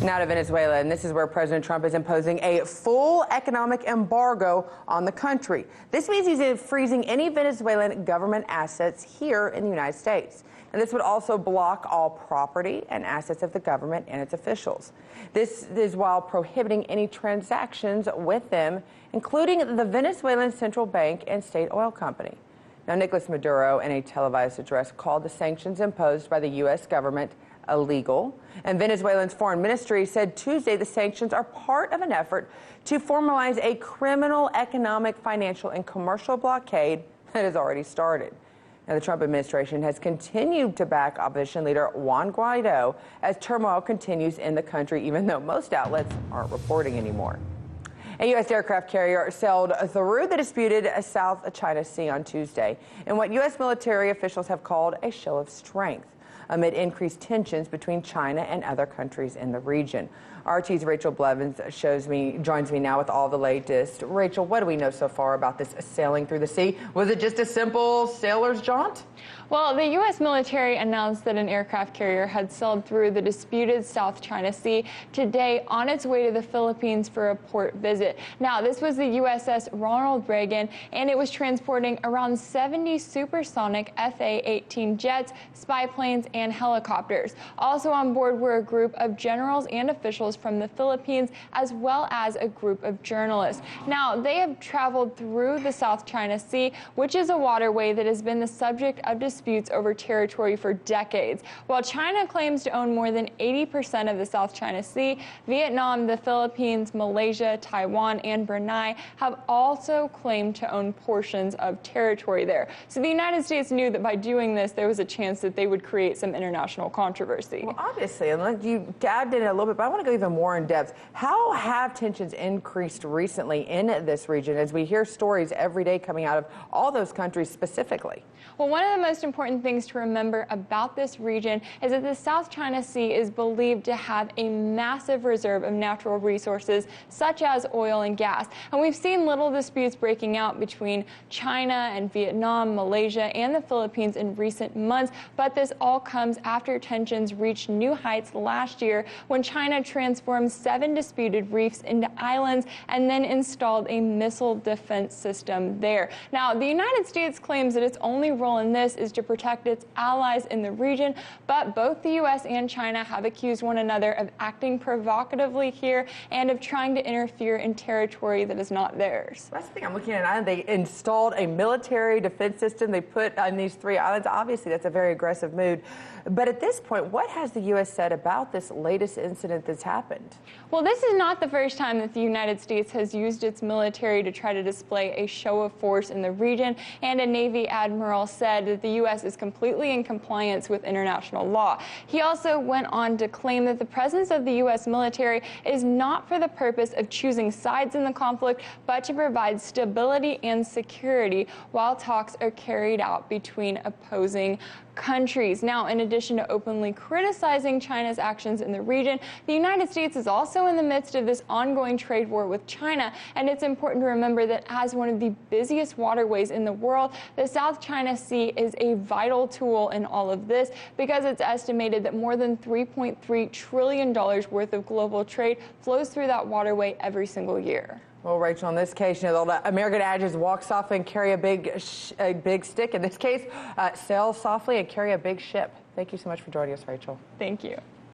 Now to Venezuela, and this is where President Trump is imposing a full economic embargo on the country. This means he's freezing any Venezuelan government assets here in the United States. And this would also block all property and assets of the government and its officials. This is while prohibiting any transactions with them, including the Venezuelan Central Bank and state oil company. Now, Nicolas Maduro, in a televised address, called the sanctions imposed by the U.S. government illegal. And Venezuela's foreign ministry said Tuesday the sanctions are part of an effort to formalize a criminal economic, financial, and commercial blockade that has already started. Now, the Trump administration has continued to back opposition leader Juan Guaido as turmoil continues in the country, even though most outlets aren't reporting anymore. A U.S. aircraft carrier sailed through the disputed South China Sea on Tuesday in what U.S. military officials have called a show of strength amid increased tensions between China and other countries in the region. RT's Rachel Blevins joins me now with all the latest. Rachel, what do we know so far about this sailing through the sea? Was it just a simple sailor's jaunt? Well, the U.S. military announced that an aircraft carrier had sailed through the disputed South China Sea today on its way to the Philippines for a port visit. Now, this was the USS Ronald Reagan, and it was transporting around 70 supersonic FA-18 jets, spy planes, and helicopters. Also on board were a group of generals and officials from the Philippines, as well as a group of journalists. Now, they have traveled through the South China Sea, which is a waterway that has been the subject of disputes over territory for decades. While China claims to own more than 80% of the South China Sea, Vietnam, the Philippines, Malaysia, Taiwan, and Brunei have also claimed to own portions of territory there. So the United States knew that by doing this, there was a chance that they would create some international controversy. Well, obviously, and like you dived in a little bit, but I want to go even more in depth. How have tensions increased recently in this region as we hear stories every day coming out of all those countries specifically? Well, one of the most important things to remember about this region is that the South China Sea is believed to have a massive reserve of natural resources such as oil and gas. And we've seen little disputes breaking out between China and Vietnam, Malaysia, and the Philippines in recent months. But this all comes after tensions reached new heights last year when China transformed 7 disputed reefs into islands and then installed a missile defense system there. Now, the United States claims that its only role in this is to protect its allies in the region, but both the U.S. and China have accused one another of acting provocatively here and of trying to interfere in territory that is not theirs. That's the thing I'm looking at. They installed a military defense system they put on these 3 islands. Obviously, that's a very aggressive mood. But at this point, what has the U.S. said about this latest incident that's happened? Well, this is not the first time that the United States has used its military to try to display a show of force in the region, and a Navy admiral said that the U.S. is completely in compliance with international law. He also went on to claim that the presence of the U.S. military is not for the purpose of choosing sides in the conflict, but to provide stability and security while talks are carried out between opposing countries. Now, in addition to openly criticizing China's actions in the region, the United States is also in the midst of this ongoing trade war with China, and it's important to remember that as one of the busiest waterways in the world, the South China Sea is a vital tool in all of this because it's estimated that more than $3.3 trillion worth of global trade flows through that waterway every single year. Well, Rachel, in this case, the American adage is walk softly and carry a big stick. In this case, sail softly and carry a big ship. Thank you so much for joining us, Rachel. Thank you.